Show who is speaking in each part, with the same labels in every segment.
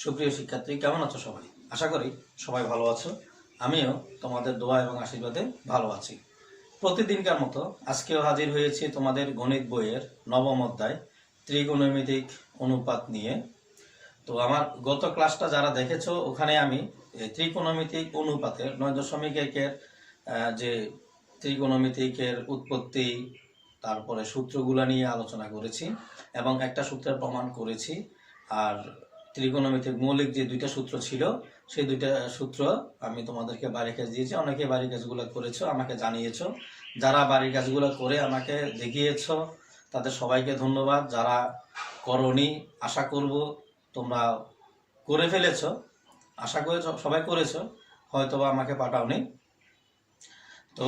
Speaker 1: সুপ্রিয় শিক্ষার্থী, কেমন আছো সবাই? আশা করি সবাই ভালো আছো। আমিও তোমাদের দোয়া এবং আশীর্বাদে ভালো আছি। প্রতিদিনকার মতো আজকেও হাজির হয়েছি তোমাদের গণিত বইয়ের নবম অধ্যায় ত্রিকোণমিতিক অনুপাত নিয়ে। তো আমার গত ক্লাসটা যারা দেখেছো, ওখানে আমি ত্রিকোণমিতিক অনুপাতের 9.1-এর যে ত্রিকোণমিতিকের উৎপত্তি, তারপরে সূত্রগুলো নিয়ে আলোচনা করেছি এবং একটা সূত্রের প্রমাণ করেছি। আর ত্রিকোণমিতিক মৌলিক যে দুইটা সূত্র ছিল, সেই দুইটা সূত্র আমি তোমাদেরকে বাড়ির কাজ দিয়েছি। অনেকে বাড়ির কাজগুলো করেছো, আমাকে জানিয়েছো। যারা বাড়ির কাজগুলো করে আমাকে দেখিয়েছো, তাদের সবাইকে ধন্যবাদ। যারা করনি, আশা করব তোমরা করে ফেলেছো। আশা করে সবাই করেছো, হয়তোবা আমাকে পাঠাওনি। তো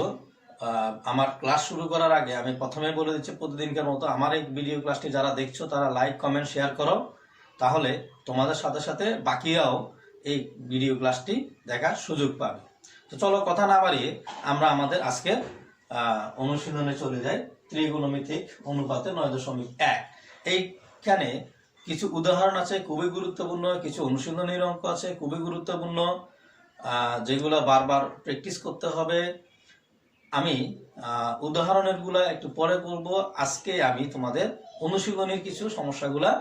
Speaker 1: আমার ক্লাস শুরু করার আগে আমি প্রথমে বলে দিচ্ছি, প্রতিদিনকার মতো আমার এই ভিডিও ক্লাসটি যারা দেখছো তারা লাইক, কমেন্ট, শেয়ার করো। তাহলে তোমাদের সাথে সাথে বাকিরাও এই ভিডিও ক্লাসটি দেখার সুযোগ পাবে। তো চলো কথা না বাড়িয়ে আমরা আমাদের আজকে অনুশীলনে চলে যাই। ত্রিকোণমিতিক অনুপাতে 9.1। এইখানে কিছু উদাহরণ আছে খুবই গুরুত্বপূর্ণ, কিছু অনুশীলনের অঙ্ক আছে খুবই গুরুত্বপূর্ণ, যেগুলো বারবার প্র্যাকটিস করতে হবে। আমি উদাহরণের গুলা একটু পরে করব। আজকে আমি তোমাদের অনুশীলনের কিছু সমস্যাগুলা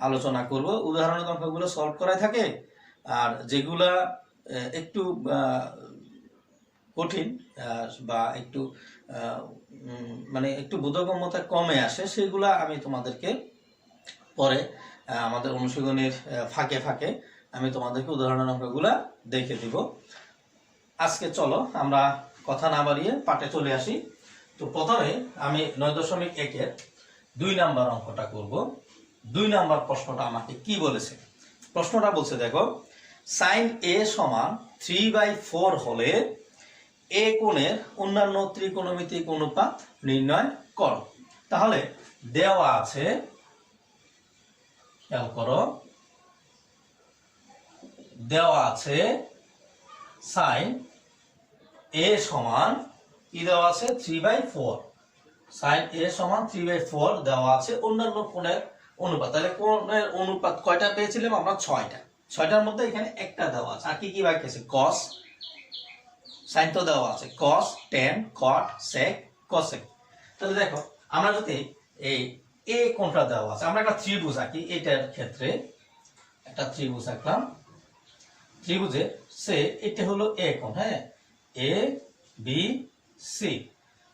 Speaker 1: আলোচনা করব। উদাহরণের অঙ্কগুলো সলভ করাই থাকে, আর যেগুলা একটু কঠিন বা একটু মানে একটু বোধগম্যতা কমে আসে, সেগুলা আমি তোমাদেরকে পরে আমাদের অনুশীলনের ফাঁকে ফাঁকে আমি তোমাদেরকে উদাহরণের অঙ্কগুলা দেখে দিব। আজকে চলো আমরা কথা না বাড়িয়ে পাঠে চলে আসি। তো প্রথমে আমি 9.1-এর 2 নাম্বার অঙ্কটা করব। 2 নাম্বার প্রশ্নটা আমাকে কি বলেছে? প্রশ্নটা বলছে, দেখো, sin a সমান 3/4 হলে এ কোণের অন্যান্য ত্রিকোণমিতিক অনুপাত নির্ণয় করো। তাহলে দেওয়া আছে, খেয়াল করো, দেওয়া আছে sin a সমান কি দেওয়া আছে? 3/4। sin a সমান 3/4 দেওয়া আছে, অন্যান্য কোণের অনুপাত। তাহলে কোণের অনুপাত কয়টা পেয়েছিলাম আমরা? 6টা। 6টার মধ্যে এখানে একটা দেওয়া আছে। আর কি কি বাকি আছে? cos, sin তো দেওয়া আছে, cos, tan, cot, sec, cosec। তাহলে দেখো, আমরা যদি এই a কোণটা দেওয়া আছে, আমরা একটা ত্রিভুজ আঁকি। এটার ক্ষেত্রে একটা ত্রিভুজ আঁকলাম। ত্রিভুজে সে এটা হলো a কোণ, হ্যাঁ, a b c।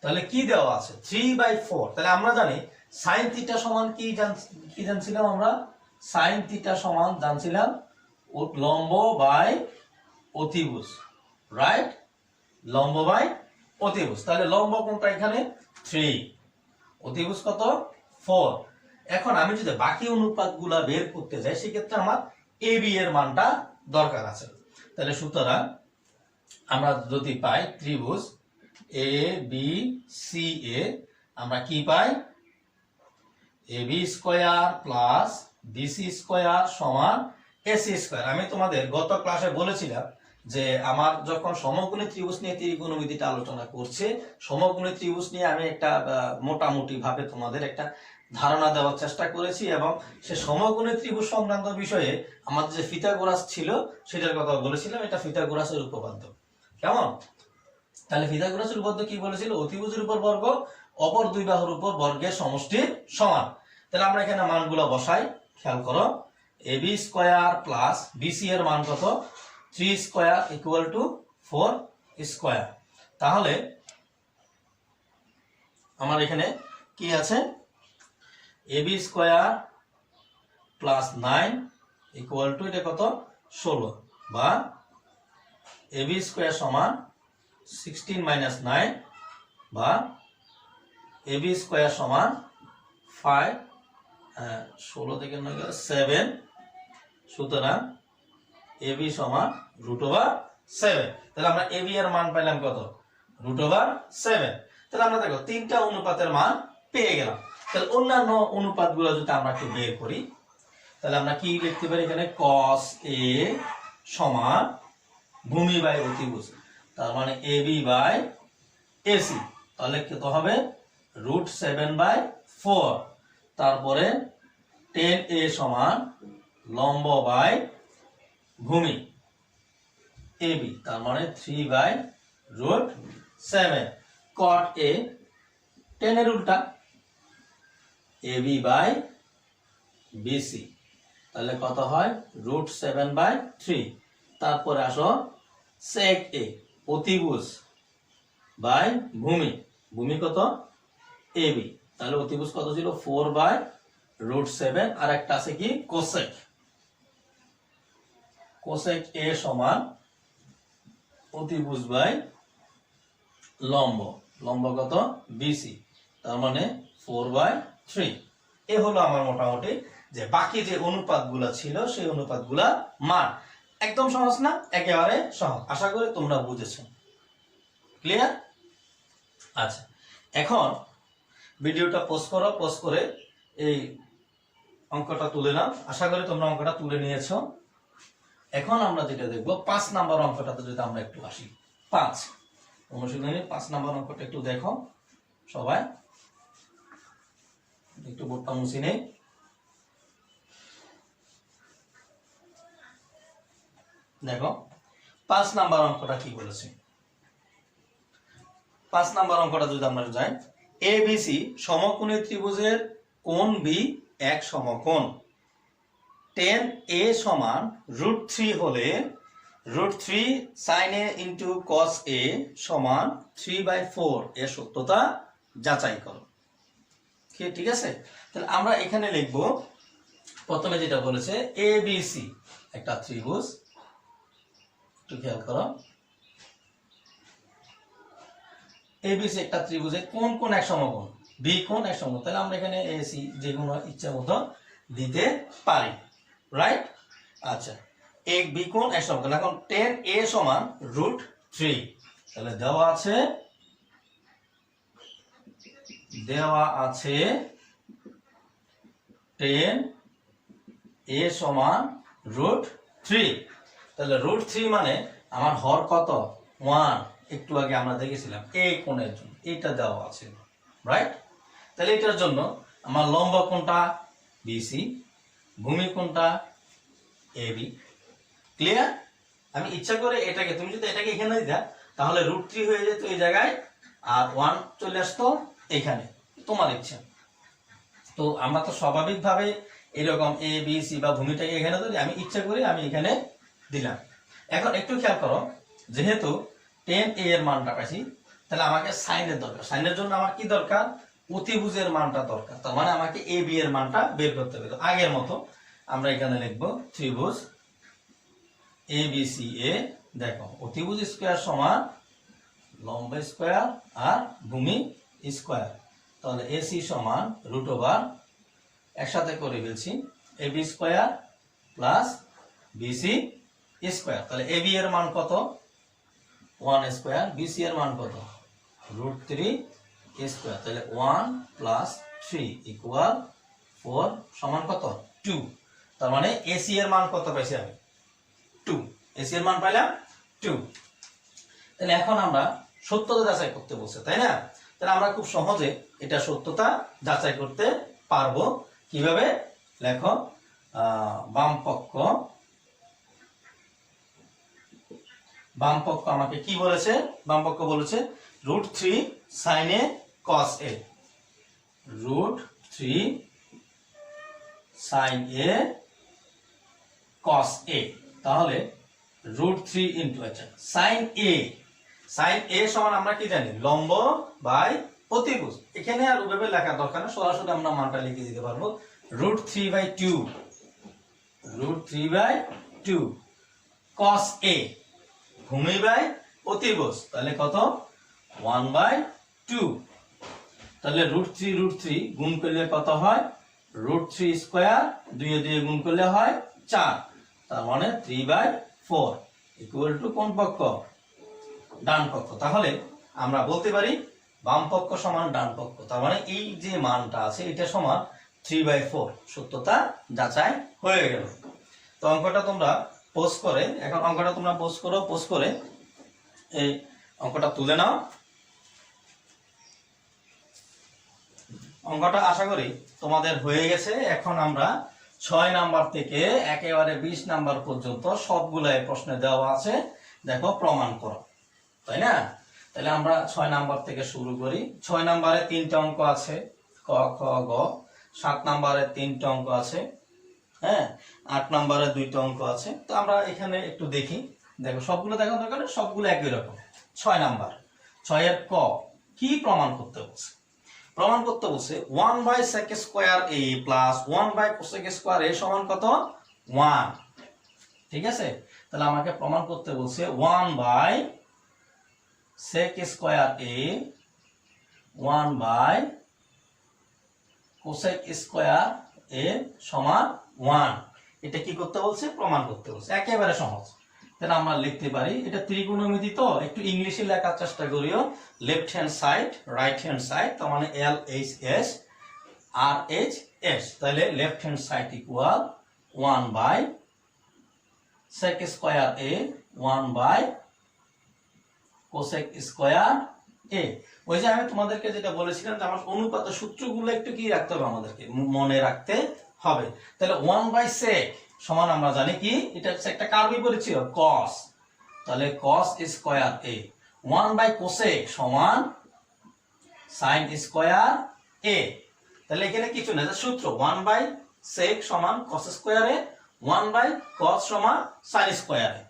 Speaker 1: তাহলে কি দেওয়া আছে? 3/4। তাহলে আমরা জানি sin থিটা সমান কি জানছিলাম আমরা? sin থিটা সমান জানছিলাম লম্ব বাই অতিভুজ, রাইট? লম্ব বাই অতিভুজ। তাহলে লম্ব কোণটা এখানে 3, অতিভুজ কত? 4। এখন আমি যদি বাকি অনুপাতগুলা বের করতে যাই, সেক্ষেত্রে আমার ab এর মানটা দরকার আছে। তাহলে সুতরাং আমরা যদি পাই ত্রিভুজ এ বি সি এ, আমরা কি পাই? ab square plus BC square সমান এসি স্কয়ার। আমি তোমাদের গত ক্লাসে বলেছিলাম যে আমার যখন সমকোণী ত্রিভুজ নিয়ে ত্রিকোণমিতিটা আলোচনা করছে, সমকোণী ত্রিভুজ নিয়ে আমি একটা মোটামুটি ভাবে তোমাদের একটা ধারণা দেওয়ার চেষ্টা করেছি, এবং সে সমকোণী ত্রিভুজ সংক্রান্ত বিষয়ে আমাদের যে পিথাগোরাস ছিল সেটার কথা বলেছিলাম। এটা পিথাগোরাসের উপপাদ্য। কেমন? তাহলে পিথাগোরাসের উপপাদ্য কি বলেছিল? অতিভুজের উপর বর্গ অপর দুই বাহুর উপর বর্গের সমষ্টির সমান। তাহলে আমরা এখানে মানগুলো বসাই। খেয়াল করো, ab স্কয়ার প্লাস বিসি এর মান কত? 3 স্কয়ার ইকুয়াল টু 4 স্কয়ার। তাহলে আমার এখানে কি আছে? ab square plus 9 equal to এটা কত? 16, বা ab স্কয়ার সমান 16 মাইনাস 9, বা ab স্কয়ার সমান 5, 16 থেকে 9 7। সুতরাং ab সমান √7। তাহলে আমরা ab এর মান পেলাম কত? √7। তাহলে আমরা দেখো তিনটা অনুপাতের মান পেয়ে গেলাম। তাহলে অন্যান্য অনুপাতগুলো যদি আমরা একটু বের করি, তাহলে আমরা কি লিখতে পারি? এখানে cos a সমান ভূমি বাই অতিভুজ, তার মানে ab বাই ac। তাহলে কত হবে? √7/4। তারপরে tan a সমান লম্ব বাই ভূমি AB, তার মানে 3/√7 cot A 10 এর উল্টা AB বাই BC, তাহলে কত হয় √7/3। তারপরে আসো sec A অতিভুজ বাই ভূমি, ভূমি কত AB, তাহলে অতিভুজ কত ছিল 4/√7। আর একটা আছে কি কোসেক, কোসেক A সমান অতিভুজ বাই লম্ব, লম্ব কত BC, তার মানে 4/3। এ হলো আমার মোটামুটি যে বাকি যে অনুপাতগুলো ছিল সেই অনুপাতগুলা মান। একদম সহজ না? একেবারে সহজ। আশা করি তোমরা বুঝেছো। ক্লিয়ার? আচ্ছা, এখন ভিডিওটা পোস্ট করো, পোস্ট করে এই অঙ্কটা তুলে নাও। আশা করি তোমরা অঙ্কটা তুলে নিয়েছো। এখন আমরা যেটা দেখবো 5 নাম্বার অঙ্কটাতে যদি আমরা একটু আসি। 5 অনুশীলনী 5 নাম্বার অঙ্কটা একটু দেখো সবাই, একটু বোর্ডটা মুছে নেই। দেখো 5 নাম্বার অঙ্কটা কি বলেছে। 5 নাম্বার অঙ্কটা যদি আমরা যাই, ABC সমকোণী ত্রিভুজের কোণ B এক সমকোণ, tan A সমান √3 হলে √3 sin A into cos A সমান 3/4 এর সত্যতা যাচাই করো। ঠিক আছে, তাহলে আমরা এখানে লিখব প্রথমে যেটা বলেছে ABC একটা ত্রিভুজ, একটু খেয়াল করো, ABC একটা ত্রিভুজে কোন কোন এক সমকোণ, B কোণ এক সমকোণ, তাহলে আমরা এখানে AC যে কোনো ইচ্ছা মতো দিতে পারি, রাইট? আচ্ছা, এক B কোণ এক সমকোণ। এখন tan A সমান √3, তাহলে দেওয়া আছে tan A সমান √3, তাহলে √3 মানে আমার হর কত 1, একটু আগে আমরা দেখেছিলাম এই কোণের জন্য এটা দেওয়া আছে, রাইট? তাহলে এটার জন্য আমার লম্ব কোণটা BC, ভূমি কোণটা AB। ক্লিয়ার? আমি ইচ্ছা করে এটাকে, তুমি যদি এটাকে এখানে দিতা তাহলে √3 হয়ে যেত এই জায়গায়, আর 1 চলে আসতো এখানে, তোমার ইচ্ছা। তো আমরা তো স্বাভাবিকভাবে এরকম A B C বা ভূমিটাকে এখানে ধরি, আমি ইচ্ছা করে আমি এখানে দিলাম। এখন একটু খেয়াল করো, যেহেতু tan A এর মানটা পাইছি, তাহলে আমাকে সাইনের দরকার। সাইনের জন্য আমার কি দরকার? অতিভুজের মানটা দরকার। তার মানে আমাকে AB এর মানটা বের করতে হবে। আগের মতো আমরা এখানে লিখব ত্রিভুজ ABCA, দেখো অতিভুজ স্কয়ার সমান লম্ব স্কয়ার আর ভূমি স্কয়ার, তাহলে AC সমান √, একসাথে করে ফেলছি AB square plus BC square, তাহলে AB এর মান কত 1 স্কয়ার, BC এর মান কত √3 স্কয়ার, তাহলে 1 + 3 = 4 সমান কত 2। তার মানে AC এর মান কত পাইছি আমি 2, AC এর মান পাইলাম 2। তাহলে এখন আমরা সত্যতা যাচাই করতে বলছে, তাই না? তাহলে আমরা খুব সহজে এটা সত্যতা যাচাই করতে পারবো। কিভাবে? লেখো বাম পক্ষ আমাকে কি বলেছে? বাম পক্ষ বলেছে √3 sin A cos A, √3 sin A cos A, তাহলে √3 ইনটু, আচ্ছা sin A সমান আমরা কি জানি লম্ব বাই অতিভুজ। এখানে আর ওভাবে লেখা দরকার না, সরাসরি আমরা মানটা লিখে দিতে পারবো √3/2, √3/2 cos A ভূমি বাই অতিভুজ, তাহলে কত 1/2, তাহলে √3 গুণ করলে কত হয় √3 স্কয়ার, 2 এ 2 গুণ করলে হয় 4, তার মানে 3/4 ইকুয়াল টু কোন পক্ষ? ডান পক্ষ। তাহলে আমরা বলতে পারি বাম পক্ষ সমান ডান পক্ষ, তার মানে এই যে মানটা আছে এটা সমান 3/4, সত্যতা যাচাই হয়ে গেল। তো অঙ্কটা তোমরা পোস্ট করে, এখন অঙ্কটা তোমরা পোস্ট করো, পোস্ট করে এই অঙ্কটা তুলে নাও। অঙ্কটা আশা করি তোমাদের হয়ে গেছে। এখন আমরা 6 নাম্বার থেকে একেবারে 20 নাম্বার পর্যন্ত সবগুলো এই প্রশ্নে দেওয়া আছে, দেখো প্রমাণ করো, তাই না? তাহলে আমরা 6 নাম্বার থেকে শুরু করি। 6 নাম্বারে 3টা অঙ্ক আছে, ক খ গ। 7 নাম্বারে 3টা অঙ্ক আছে, হ্যাঁ। 8 নাম্বারে 2টা অঙ্ক আছে। তো আমরা এখানে একটু দেখি, দেখো সবগুলো দেখা দরকার, সবগুলো একই রকম। 6 নাম্বার, 6 এর ক, কি প্রমাণ করতে বলছে? প্রমাণ করতে বলছে 1/sec square a plus 1/cosec square a সমান কত? 1। ঠিক আছে, তাহলে আমাকে প্রমাণ করতে বলছে 1/sec square a 1/cosec square a সমান 1। এটা কি করতে বলছে? প্রমাণ করতে বলছে। একেবারে সহজ। তাহলে আমরা লিখতে পারি, এটা ত্রিকোণমিতি তো একটু ইংলিশে লেখার চেষ্টা করিও। Left hand side, right hand side, তার মানে LHS আর HS। তাহলে left hand side equal 1/sec square a 1/cosec square a। ওই যে আমি তোমাদেরকে যেটা বলেছিলাম যে আমার অনুপাতের সূত্রগুলো একটু কি রাখতে হবে, আমাদেরকে মনে রাখতে হবে। তাহলে 1/sec সমান আমরা জানি কি, এটা হচ্ছে একটা কার বিপরীত ছিল, cos। তাহলে cos স্কয়ার a। 1/cosec সমান sin স্কয়ার a। তাহলে এখানে কিছু না, সূত্র 1/sec সমান cos স্কয়ার a, 1/cos সমান sin স্কয়ার a।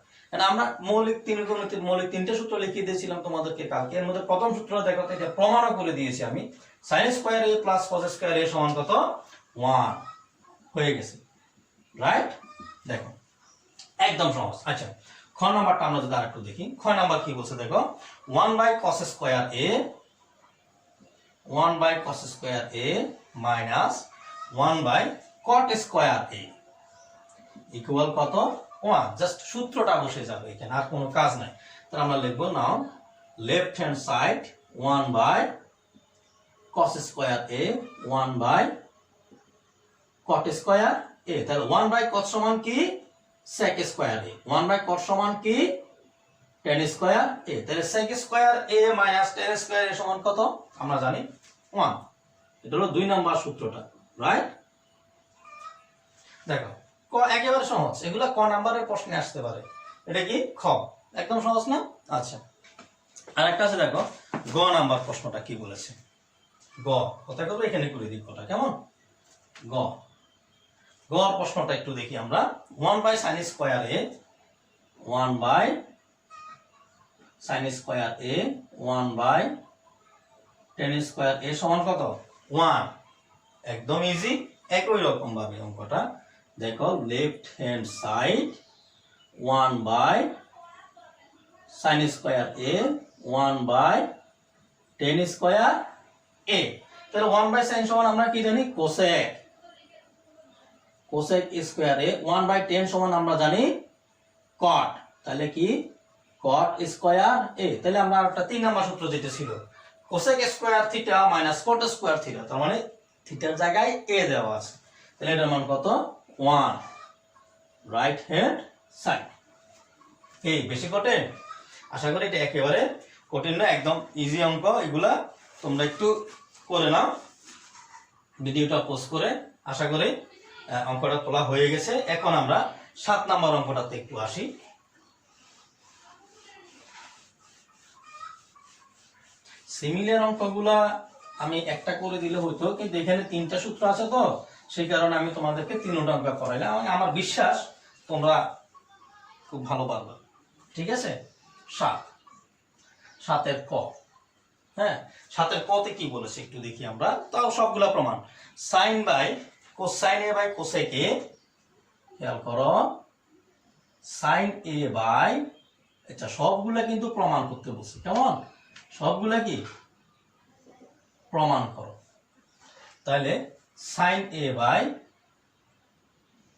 Speaker 1: আমরা মৌলিক ত্রিকোণমিতির মৌলিক 3টে সূত্র লিখে দিয়েছিলাম তোমাদেরকে কালকে। এর মধ্যে প্রথম সূত্রটা দেখো, এটা প্রমাণও করে দিয়েছি আমি। sin square a plus cos square a সমান কত? 1 হয়ে গেছে, রাইট? দেখো একদম সহজ। আচ্ছা, খ নাম্বারটা আমরা যদি আরেকটু দেখি, খ নাম্বার কি বলছে দেখো, 1/cos square a 1/cos square a minus 1/cot square a equal কত? 1। জাস্ট সূত্রটা বসে যাবে এখানে, আর কোনো কাজ নাই। তাহলে আমরা লিখবো now left hand side 1/cos square a 1/cot square a। তাহলে 1/cos সমান কি? sec square a। 1/cot সমান কি? tan square a। তাহলে sec square a minus tan square a সমান কত? আমরা জানি 1। এটা হলো 2 নাম্বার সূত্রটা, রাইট? দেখো ক একেবারে সহজ, এগুলা ক নাম্বারের প্রশ্নে আসতে পারে। এটা কি? খ। একদম সহজ না? আচ্ছা, আরেকটা আছে দেখো, গ নাম্বার প্রশ্নটা কি বলেছে। গ কথা করবো, এখানে করে দিই কটা, কেমন? গ গ প্রশ্নটা একটু দেখি আমরা। 1/sin square a 1/sin square a 1/tan square a সমান কত? 1। একদম ইজি। একই রকম ভাবে অঙ্কটা দেখো, left hand side 1/sin square a 1/tan square a। তাহলে 1/sin সমান আমরা কি জানি? cosec। cosec square a 1/tan সমান আমরা জানি cot। তাহলে কি? cot square a। তাহলে আমরা একটা 3 নাম্বার সূত্র যেটা ছিল, cosec square theta minus cot square theta, তার মানে থিটার জায়গায় a দেওয়া আছে। তাহলে এটার মান কত? 1। Right hand side. এই বেশি কঠিন? আশা করি এটা একেবারে কঠিন না, একদম ইজি অঙ্ক। এগুলা তোমরা একটু করে নাও, ভিডিওটা পোস্ট করে। আশা করি অঙ্কটা তোলা হয়ে গেছে। এখন আমরা 7 নাম্বার অঙ্কটাতে একটু আসি। সিমিলার অঙ্কগুলা আমি একটা করে দিলে হইতো, কিন্তু এখানে 3টা সূত্র আছে তো, সেই কারণে আমি তোমাদেরকে 3টা অঙ্ক করাইলাম। আমার বিশ্বাস তোমরা খুব ভালো পারবে। ঠিক আছে? 7 ক। হ্যাঁ, 7 কতে কি বলেছে একটু দেখি আমরা, তাও সবগুলা প্রমাণ। sin by cosine a by cosec a, খেয়াল করো, sin a বাই, এটা সবগুলা কিন্তু প্রমাণ করতে বলছে, কেমন? সবগুলা কি প্রমাণ করো। তাহলে sin a by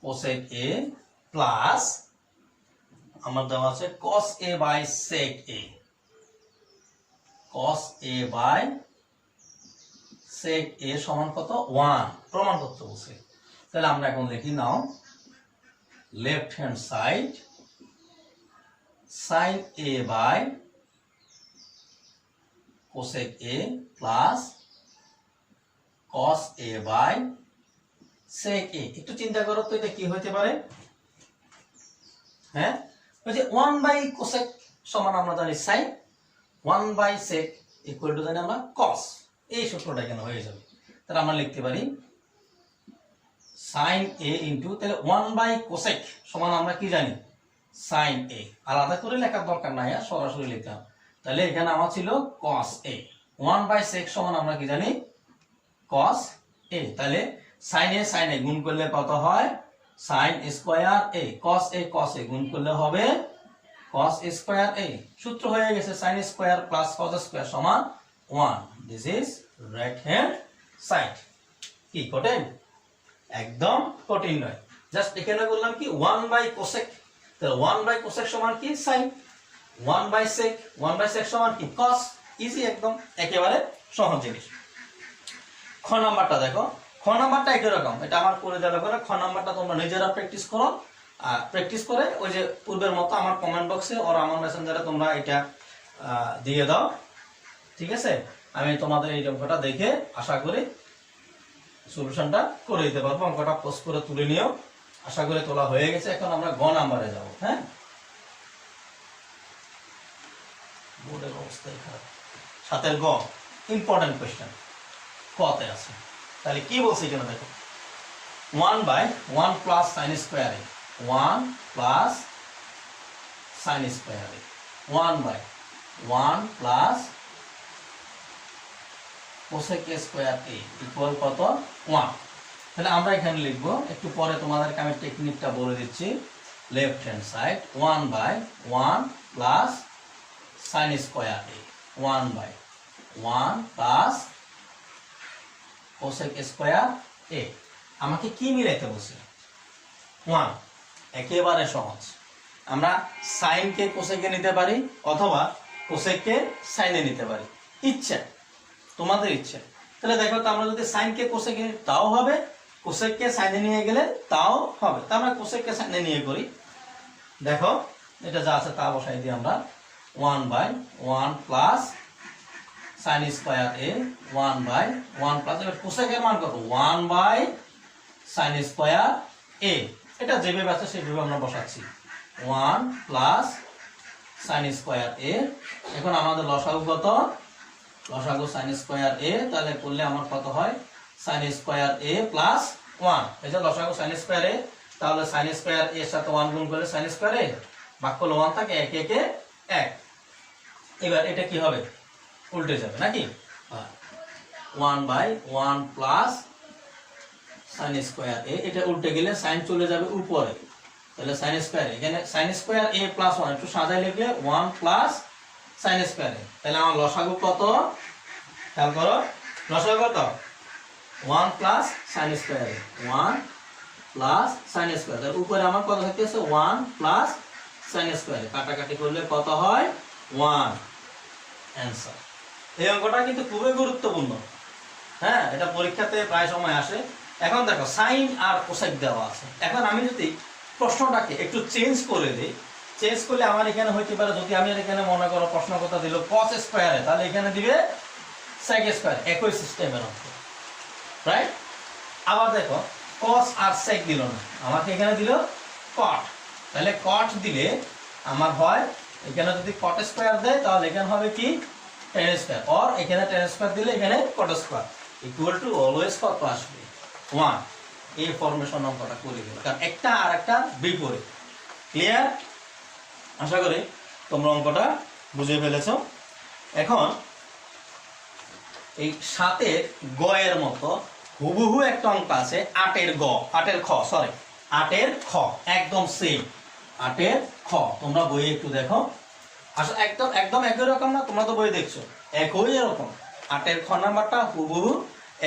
Speaker 1: cosec a plus আমার দেওয়া আছে cos a by sec a। cos a by sec a সমান কত? 1। প্রমাণ করতে বলছে। তাহলে আমরা এখন লিখি now left hand side sin a by cosec a plus cos a by sec a, একটু চিন্তা করো তো এটা কি হতে পারে? হ্যাঁ, ওই যে 1 বাই কোসেক সমান আমরা জানি sin, 1 by sec equal to জানি আমরা cos, এই সূত্রটা এখানে হয়ে যাবে। তাহলে আমরা লিখতে পারি sin a ইনটু, তাহলে 1 বাই কোসেক সমান আমরা কি জানি sin a, আলাদা করে লেখার দরকার নাই, সরাসরি লিখলাম। তাহলে এখানে আমার ছিল cos a, 1 বাই sec সমান আমরা কি জানি cos a। তাহলে sin a গুণ করলে কত হয় sin square a, cos a গুণ করলে হবে cos স্কয়ার a। সূত্র হয়ে গেছে sin square plus cos square সমান 1। This is right hand side. কি কঠিন? একদম কঠিন নয়। জাস্ট এখানে বললাম কি 1 বাই কোসেক, তাহলে 1 বাই কোসেক সমান কি sin, 1 বাই sec সমান কি cos। ইজি, একদম একেবারে সহজ জিনিস। খ নাম্বারটা দেখো, খ নাম্বারটা একই রকম, এটা আমার করে দেওয়া করে। খ নাম্বারটা তোমরা নিজেরা প্র্যাকটিস করো, আর প্র্যাকটিস করে ওই যে পূর্বের মতো আমার কমেন্ট বক্সে ওর আমার মেসেঞ্জারে তোমরা এটা দিয়ে দাও, ঠিক আছে? আমি তোমাদের এই অঙ্কটা দেখে আশা করি সলিউশনটা করে দিতে পারবো। অঙ্কটা পোস্ট করে তুলে নিও, আশা করি তোলা হয়ে গেছে। এখন আমরা গ নাম্বারে যাব। হ্যাঁ, বোর্ডের অবস্থাই খারাপ। সাতের গ, ইম্পর্টেন্ট কোয়েশ্চেন কতে আছে। তাহলে কি বলছে এখানে দেখো, 1 by 1 plus sin square a, 1 plus sin square a, 1 by 1 plus cosec square a equal কত 1। তাহলে আমরা এখানে লিখব, একটু পরে তোমাদেরকে আমি টেকনিকটা বলে দিচ্ছি। Left hand side 1 by 1 plus sin square a, 1 by 1 plus cosec square a। আমাকে কি মিলাইতে বলছে? 1। একেবারে সহজ, আমরা sin কে cosec এ নিতে পারি অথবা cosec কে sin এ নিতে পারি, ইচ্ছা, তোমাদের ইচ্ছা। তাহলে দেখো তো, আমরা যদি sin কে cosec এ তাও হবে, cosec কে sin এ নিয়ে গেলে তাও হবে। তা আমরা cosec কে sin এ নিয়ে করি। দেখো এটা যা আছে তা বসাই দিই আমরা, 1 by 1 plus sin square a, 1 by 1 plus, এবার cosec এর মান কত 1 বাই sin স্কয়ার a। এটা যেভাবে আছে সেভাবে আমরা বসাচ্ছি, 1 প্লাস sin স্কয়ার a। এখন আমাদের লসাগু কত? লসাগু sin স্কয়ার a, তাহলে করলে আমার কত হয় sin স্কয়ার a প্লাস 1। এই যে লসাগু sin স্কয়ার a, তাহলে sin স্কয়ার a এর সাথে 1 গুণ করলে sin স্কয়ার a, ভাগ করলে 1 থাকে, 1 1 1। এবার এটা কি হবে? উল্টে যাবে নাকি? 1 by 1 plus sin square a, এটা উল্টে গেলে sin চলে যাবে উপরে, তাহলে sin স্কয়ার a, এখানে sin স্কয়ার a প্লাস 1 একটু সাজাই লিখলে 1 প্লাস sin স্কয়ার a। তাহলে আমার লসাগু কত? খেয়াল করো, লসাগু কত? 1 plus sin square a, 1 plus sin square. তাহলে উপরে আমার কত থাকতেছে 1 প্লাস sin স্কয়ার। কাটাকাটি করলে কত হয় 1। অ্যানসার। এই অঙ্কটা কিন্তু খুবই গুরুত্বপূর্ণ। হ্যাঁ, এটা পরীক্ষাতে প্রায় সময় আসে। এখন দেখো সাইন আর কোসেক দেওয়া আছে। এখন আমি যদি প্রশ্নটাকে একটু চেঞ্জ করে দিই, চেঞ্জ করলে আমার এখানে হইতে পারে, যদি আমি এখানে মনে করো প্রশ্ন কথা দিল cos স্কয়ারে, তাহলে এখানে দিবে sec স্কয়ার, একই সিস্টেমের অঙ্ক, রাইট? আবার দেখো cos আর sec দিল না, আমাকে এখানে দিল cot। তাহলে cot দিলে আমার হয়, এখানে যদি cot স্কয়ার দেয় তাহলে এখানে হবে কি tan স্কয়ার, আর এখানে tan স্কয়ার দিলে এখানে cot square equal to always কত আসবে 1। এই ফরমেশন অঙ্কটা করে দিল, কারণ একটা আর একটা বিপরীত। ক্লিয়ার? আশা করি তোমরা অঙ্কটা বুঝে ফেলেছো। এখন এই 7 গ এর মতো হুবহু একটা অঙ্ক আছে 8 এর গ, 8 এর খ, সরি 8 এর খ, একদম সেম 8 এর খ। তোমরা বই একটু দেখো, আসলে একদম একদম একই রকম না, তোমরা তো বই দেখছো, একই রকম 8 এর খ নাম্বারটা হুবহু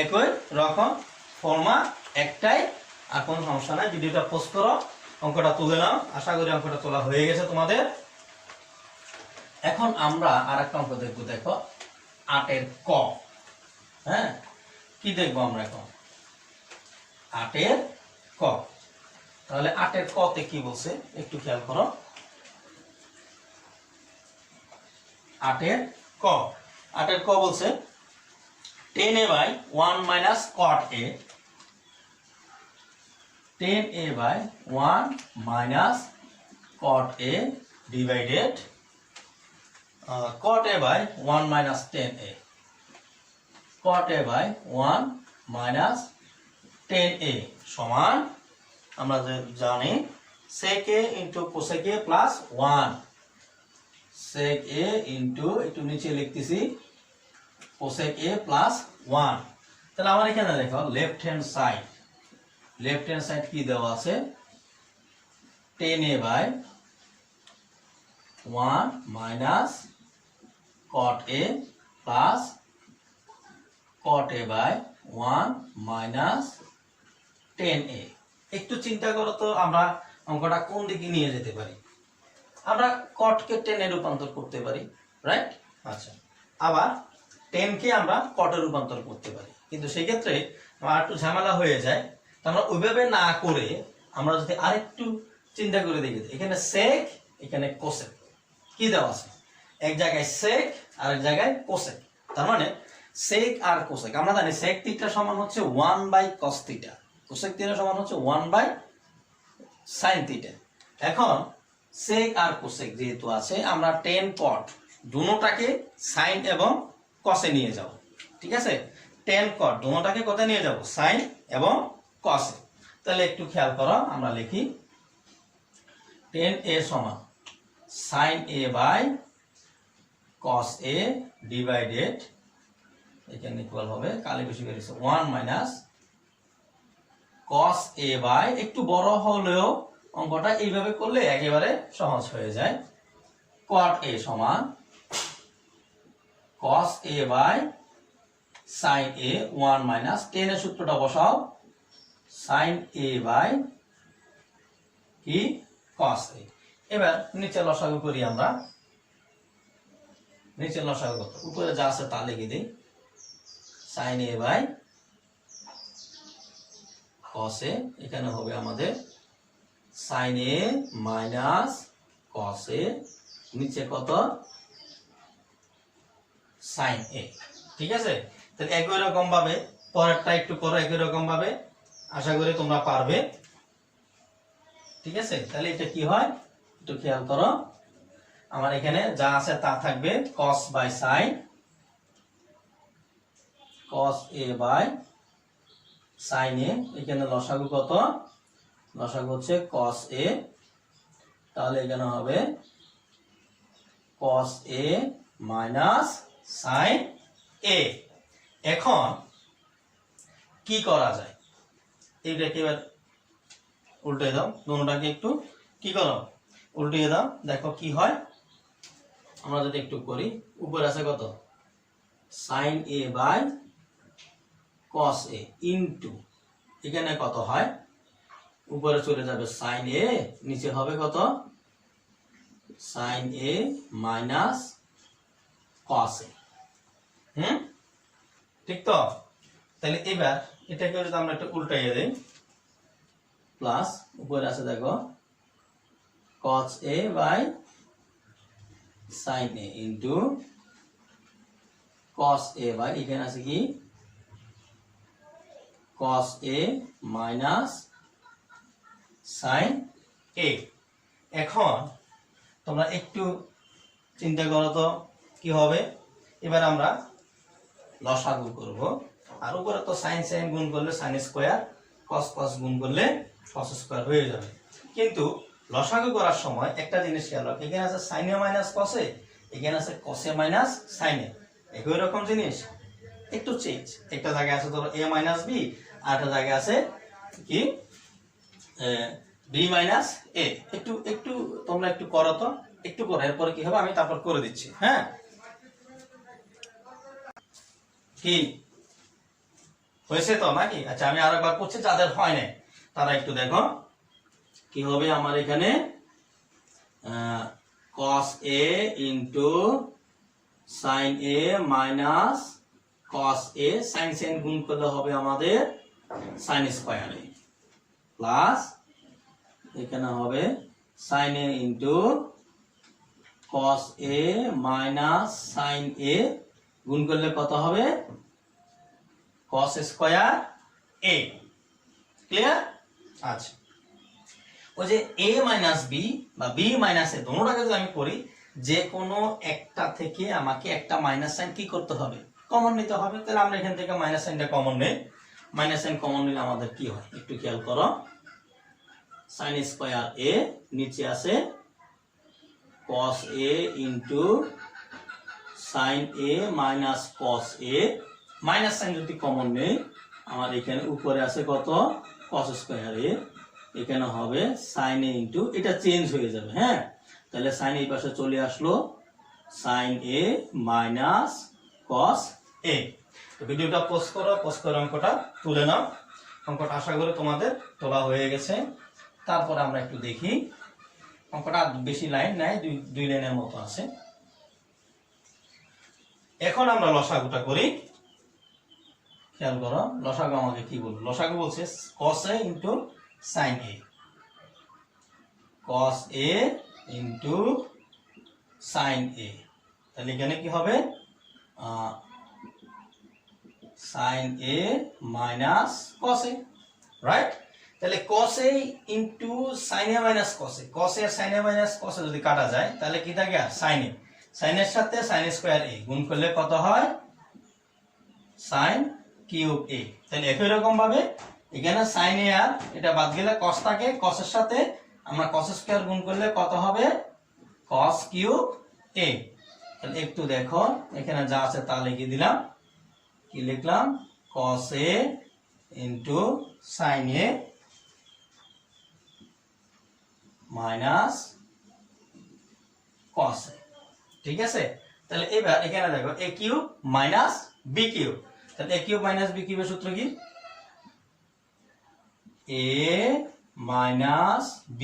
Speaker 1: একই রকম, ফর্মা একটাই। আর কোনো সমস্যা নাই, ভিডিওটা পোস্ট করো, অঙ্কটা তুলে নাও। আশা করি অঙ্কটা তোলা হয়ে গেছে তোমাদের। এখন আমরা আর একটা অঙ্ক দেখবো, দেখো 8 এর ক। হ্যাঁ, কি দেখবো আমরা এখন? 8 এর ক। তাহলে 8 এর ক তে কি বলছে একটু খেয়াল করো। 8 এর ক, 8 এর ক বলছে 10a/1 - cot a 10a by 1 minus cot a divided cot a by 1 minus 10a. cot a by 1 minus 10a সমান আমরা জানি sec a into cosec a plus 1 sec a into একটু নিচে লিখতেছি cosec a plus 1 তাহলে আমার এখানে দেখো লেফট হ্যান্ড সাইড কি দেওয়া আছে 10a by 1 minus cot a plus cot a by 1 minus 10a একটু চিন্তা করো তো আমরা অঙ্কটা কোন দিকে নিয়ে যেতে পারি আমরা cot কে 10 এ রূপান্তর করতে পারি রাইট আচ্ছা আবার 10 কে আমরা cot এ রূপান্তর করতে পারি কিন্তু সেই ক্ষেত্রে আমার একটু ঝামেলা হয়ে যায় তো আমরা ওইভাবে না করে আমরা যদি আরেকটু চিন্তা করে দেখি এখানে sec এখানে cosec কি দেওয়া আছে এক জায়গায় sec আর এক জায়গায় cosec তার মানে sec আর cosec আমরা জানি sec থিটা সমান হচ্ছে 1 by cos theta cosec theta সমান হচ্ছে 1 বাই sin থিটা এখন sec আর cosec যেহেতু আছে আমরা tan cot দুটোটাকে sin এবং cos এ নিয়ে যাব ঠিক আছে tan cot দুটোটাকে কোথায় নিয়ে যাব sin এবং cos এ তাহলে একটু খেয়াল করো আমরা লিখি tan a সমান sin a by cos a divided এখানে ইকুয়াল হবে কালি বেশি বেরিয়েছে 1 মাইনাস cos a by একটু বড় হলেও অঙ্কটা এইভাবে করলে একেবারে সহজ হয়ে যায় cot a সমান cos a by sin a 1 minus 10 এর সূত্রটা বসাও sin a by কি cos a এবার নিচে লসাগু করি আমরা নিচে লসাগু কত উপরে যা আছে তা লিখে দেই sin a by cos a এখানে হবে আমাদের sin a minus cos a নিচে কত sin a ঠিক আছে তাহলে একই রকম ভাবে পরেরটা একটু করো একই রকম ভাবে আশা করি তোমরা পারবে ঠিক আছে তাহলে এটা কি হয় একটু খেয়াল করো আমার এখানে যা আছে তা থাকবে cos by sin cos a by sin a এখানে লসাগু কত লসাগু হচ্ছে cos a তাহলে এখানে হবে cos a minus sin a এখন কি করা যায় এইটাকে এবার উল্টে দাও দুটোটাকে একটু কি করো উল্টিয়ে দাও দেখো কি হয় আমরা যদি একটু করি উপরে আছে কত sin a by cos a into এখানে কত হয় উপরে চলে যাবে sin a নিচে হবে কত sin a minus cos a ঠিক তো তাহলে এবার এটাকে যদি আমরা একটু উল্টাইয়ে দেই প্লাস উপরে আছে দেখো cos a by sin a into cos a by এখানে আছে কি cos a minus sin a এখন তোমরা একটু চিন্তা করো তো কি হবে এবার আমরা লসাগু করব আর উপরে তো sin sin গুণ করলে sin স্কয়ার cos cos গুণ করলে cos স্কয়ার হয়ে যাবে কিন্তু লসাগু করার সময় একটা জিনিস খেয়াল রাখো এখানে আছে sin a minus cos a এখানে আছে cos a minus sin a একই রকম জিনিস একটু চেঞ্জ একটা জায়গায় আছে ধরো a minus b আর একটা জায়গায় আছে কি b minus a একটু একটু তোমরা একটু করো তো একটু করো এরপর কি হবে আমি তারপর করে দিচ্ছি হ্যাঁ কি হয়েছে তো নাকি আচ্ছা আমি আরেকবার করছি যাদের হয় না তারা একটু দেখো কি হবে আমার এখানে cos a into sin a minus cos a sin sin গুণ করলে হবে আমাদের sin স্কয়ার a প্লাস এখানে হবে sin a into cos a minus sin a গুণ করলে কত হবে cos স্কয়ার a ক্লিয়ার আচ্ছা, ওই যে a মাইনাস বি বা b মাইনাস এ দুটোটাকে যদি আমি করি, যে কোনো একটা থেকে আমাকে একটা মাইনাস সাইন কি করতে হবে, কমন নিতে হবে। তাহলে আমরা এখান থেকে মাইনাস সাইনটা কমন নেই। মাইনাস সাইন কমন নিলে আমাদের কি হয় একটু খেয়াল করো, সাইন স্কয়ার এ নিচে আছে cos a into sign A minus cos a, minus sine যদি কমন নেই আমার এখানে উপরে আছে কত cos স্কয়ার a, এখানে হবে সাইন এ ইনটু, এটা চেঞ্জ হয়ে যাবে। হ্যাঁ, তাহলে সাইন এই পাশে চলে আসলো sine A minus cos a। তো ভিডিওটা পোস্ট করো, পোস্ট করে অঙ্কটা তুলে নাও। অঙ্কটা আশা করি তোমাদের তোলা হয়ে গেছে। তারপর আমরা একটু দেখি, অঙ্কটা বেশি লাইন নাই, দুই লাইনের মতো আছে। এখন আমরা লসাগুটা করি, খেয়াল করো লসাগু আমাকে কি বলবো। লসাগু বলছে cos a into sin a, cos a into sin a। তাহলে এখানে কি হবে sin a minus cos a, right. তাহলে cos a into sin a minus cos a, cos a আর sin a minus cos a যদি কাটা যায় তাহলে কি থাকে আর sin a, sin এর সাথে sin স্কয়ার a গুণ করলে কত হয় sin কিউব a। তাহলে একই রকম ভাবে এখানে sin a আর এটা বাদ গেলে cos থাকে, cos এর সাথে আমরা cos স্কয়ার গুণ করলে কত হবে cos কিউব a। তাহলে একটু দেখো এখানে যা আছে তা লিখে দিলাম, কি লিখলাম cos a into sin a minus cos a, ঠিক আছে। তাহলে এবার এখানে দেখো a cube minus b cube, তাহলে a কিউব মাইনাস b কিউবের সূত্র কি a মাইনাস b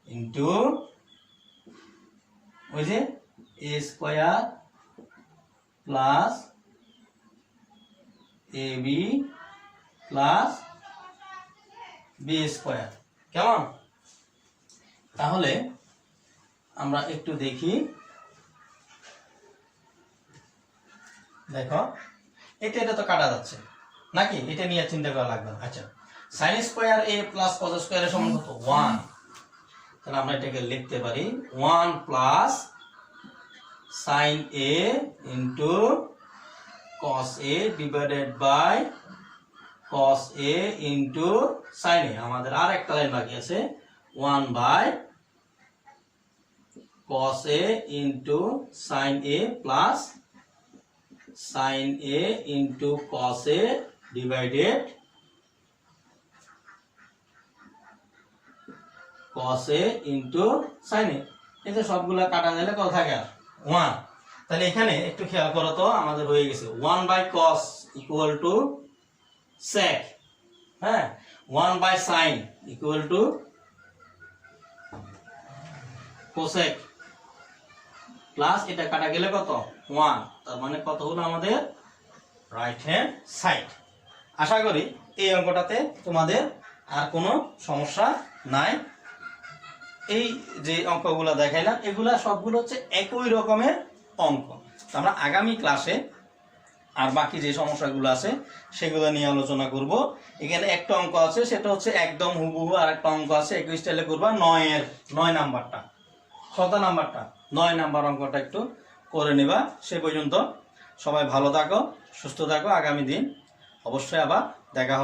Speaker 1: ইনটু ওই যে a square plus ab plus b square. কেমন? তাহলে আমরা একটু দেখি, দেখো এটা তো কাটা যাচ্ছে নাকি, এটা নিয়ে চিন্তা করা লাগবে না। আচ্ছা, sin square a plus cos square এর সমান কত 1, তাহলে আমরা এটাকে লিখতে পারি 1 plus sin a into cos a divided by cos a into sin a। আমাদের আর একটা লাইন বাকি আছে 1 by cos a into sin a plus sin a into cos a divided cos a into sin a। এই যে সবগুলা কাটা গেলে কত থাকে আর 1। তাহলে এখানে একটু খেয়াল করো তো, আমাদের হয়ে গেছে 1 by cos equal to sec, হ্যাঁ 1 by sin equal to cosec plus এটা কাটা গেলে কত 1, তার মানে কত হলো আমাদের রাইট হ্যান্ড সাইড। আশা করি এই অঙ্কটাতে তোমাদের আর কোনো সমস্যা নাই। এই যে অঙ্কগুলো দেখাইলাম এগুলা সবগুলো হচ্ছে একই রকমের অঙ্ক। আমরা আগামী ক্লাসে আর বাকি যে সমস্যাগুলো আছে সেগুলো নিয়ে আলোচনা করব। এখানে একটা অঙ্ক আছে সেটা হচ্ছে একদম হুবহু, আর একটা অঙ্ক আছে একই স্টাইলে করবা 9 নাম্বারটা, কত নাম্বারটা 9 নাম্বার অঙ্কটা একটু করে নেবা। সে পর্যন্ত সবাই ভালো থাকো, সুস্থ থাকো। আগামী দিন অবশ্যই আবার দেখা হবে।